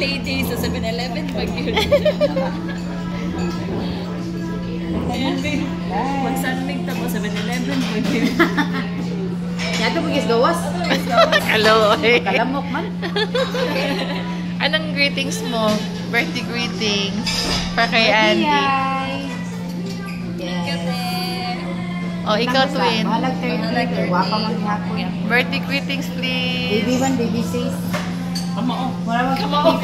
payday sa 7-Eleven pag yun. Mag-sunmig tamo 7-Eleven pag yun. Yato pagis gawas. Hello. Kalamok man. Anong greetings mo? Birthday greetings. Para kay Andy. Yes. Oh, ikaw twin. Mahalag 30. Wapa man hapon. Birthday greetings please. Baby 1, baby 6. Kamao. Wala mag Kamao.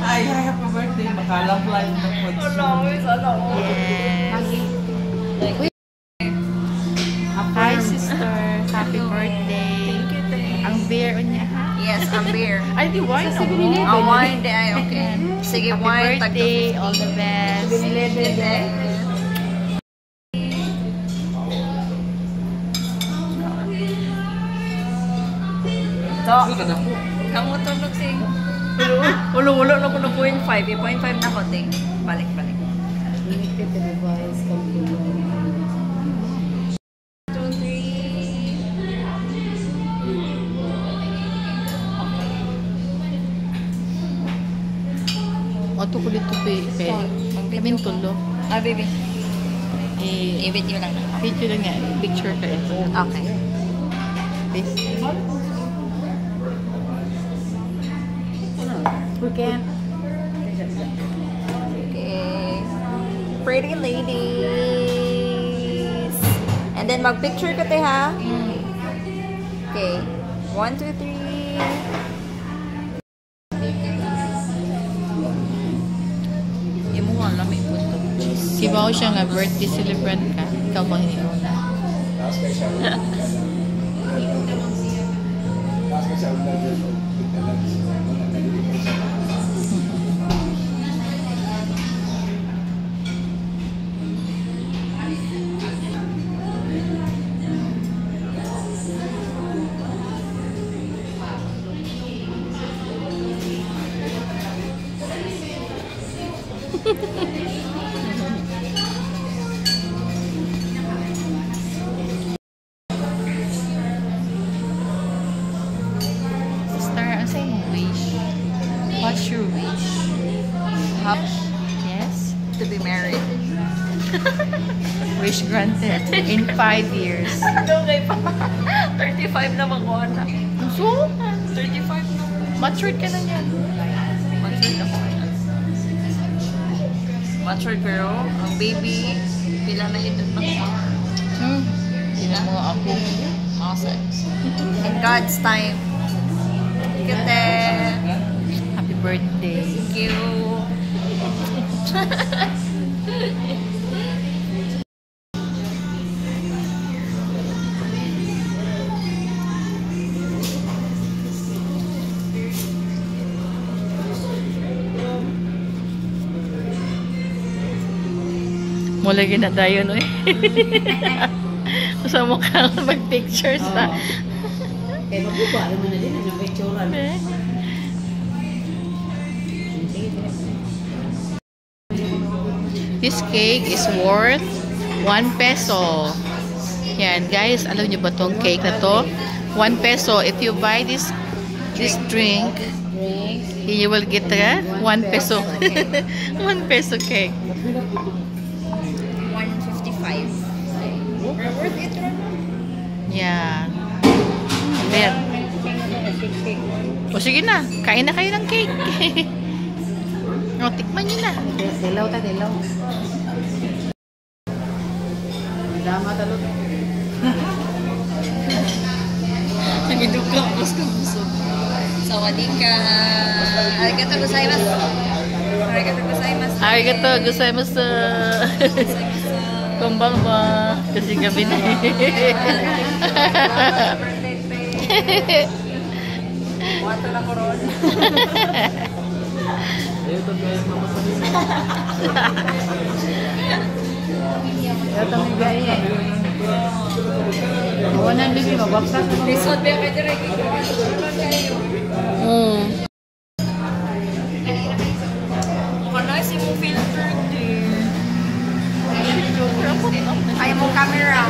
Ay, happy birthday. Makalang live na po. Yes. Hi sister. Happy birthday. Thank you, thank Ang beer niya ha? Yes, ang beer. Ay, di wine Sa ako. 7-Eleven. Ang wine di ay okay. Sige, Happy wine. birthday. All the best. 7-Eleven. So, kamu tulog sing. Ulo-ulo na ko na 0.5. 0.5 na ko, ting. Balik. Limited device computer. 2, 3. Oto ko dito pe. Kamin tulo. Ah, baby. I-video I-video lang. lang nga. Picture ka eh. Okay. This. We can. Okay. Pretty ladies. And then mag-picture ka te ha. Okay. 1, 2, 3. Imo mo alam may puto. Si Bao siya nga birthday celebrant ka. Ikaw bang iniuna? Sister, ang sa'yo mong wish? What's your wish? Yes? To be married. Wish granted. In 5 years. Okay pa. 35 na mag-uana. So? 35 na. Matured ka na yan. Matured ako. Matured pero ang baby, pila na ito na ko. Sila mga ako. Awesome. In God's time. Kete. Happy birthday. Thank you. Mula na tayo, no? Sa mukha mag-pictures na. Kaya magbuba, alam mo na din, ang picturean. This cake is worth 1 peso. Yan, guys, alam niyo ba tong cake na to? 1 peso. If you buy this drink, you will get 1 peso. 1 peso cake. 155. Worth it, Yeah. There. O sige na, kain na kayo ng cake. O, tikman nyo na. Dilaw ta, dilaw. Dama talot. Nagiduka ako sa busog. Sawadika. Arigato gozaimasu. Arigato gozaimasu. Arigato gozaimasu. Konbanwa. Kasi gabi na. Wato na koron. Ito guys, mamasalin. Ito may gaya. Mawanan din yung mabaksak. Lisod ba kayo direct? Kanay si mo filter din. Ay mo camera.